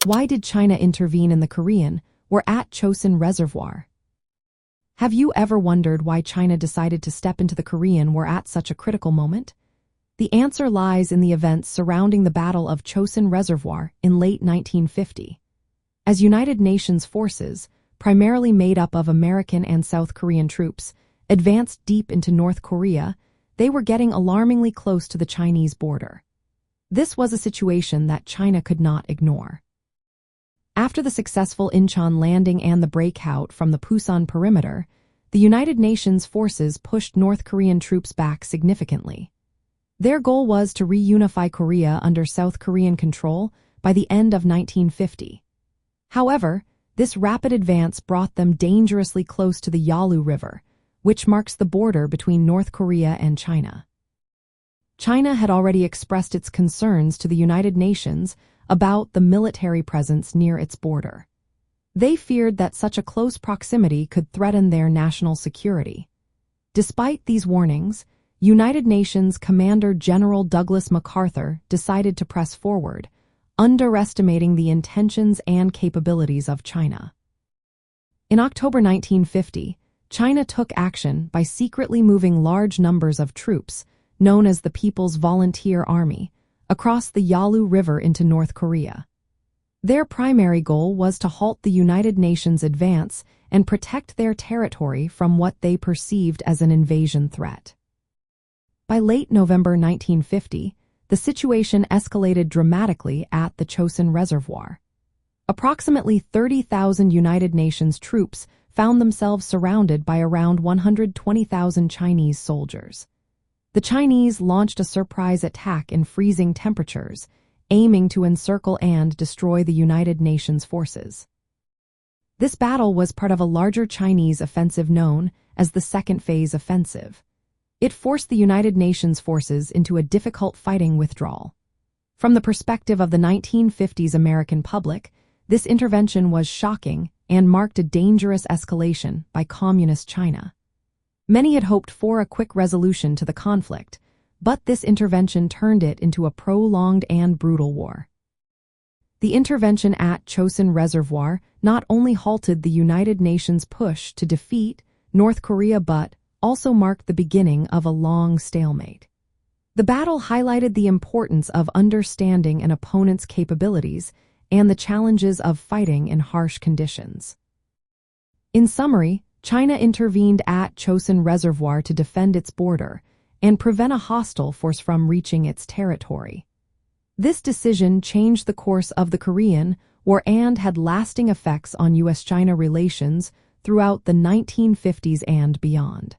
Why did China intervene in the Korean War at Chosin Reservoir? Have you ever wondered why China decided to step into the Korean War at such a critical moment? The answer lies in the events surrounding the Battle of Chosin Reservoir in late 1950. As United Nations forces, primarily made up of American and South Korean troops, advanced deep into North Korea, they were getting alarmingly close to the Chinese border. This was a situation that China could not ignore. After the successful Incheon landing and the breakout from the Pusan perimeter, the United Nations forces pushed North Korean troops back significantly. Their goal was to reunify Korea under South Korean control by the end of 1950. However, this rapid advance brought them dangerously close to the Yalu River, which marks the border between North Korea and China. China had already expressed its concerns to the United Nations about the military presence near its border. They feared that such a close proximity could threaten their national security. Despite these warnings, United Nations Commander General Douglas MacArthur decided to press forward, underestimating the intentions and capabilities of China. In October 1950, China took action by secretly moving large numbers of troops, known as the People's Volunteer Army, across the Yalu River into North Korea. Their primary goal was to halt the United Nations advance and protect their territory from what they perceived as an invasion threat. By late November 1950, the situation escalated dramatically at the Chosin Reservoir. Approximately 30,000 United Nations troops found themselves surrounded by around 120,000 Chinese soldiers. The Chinese launched a surprise attack in freezing temperatures, aiming to encircle and destroy the United Nations forces. This battle was part of a larger Chinese offensive known as the Second Phase Offensive. It forced the United Nations forces into a difficult fighting withdrawal. From the perspective of the 1950s American public, this intervention was shocking and marked a dangerous escalation by Communist China. Many had hoped for a quick resolution to the conflict, but this intervention turned it into a prolonged and brutal war. The intervention at Chosin Reservoir not only halted the United Nations push to defeat North Korea but also marked the beginning of a long stalemate. The battle highlighted the importance of understanding an opponent's capabilities and the challenges of fighting in harsh conditions. In summary, China intervened at Chosin Reservoir to defend its border and prevent a hostile force from reaching its territory. This decision changed the course of the Korean War and had lasting effects on U.S.-China relations throughout the 1950s and beyond.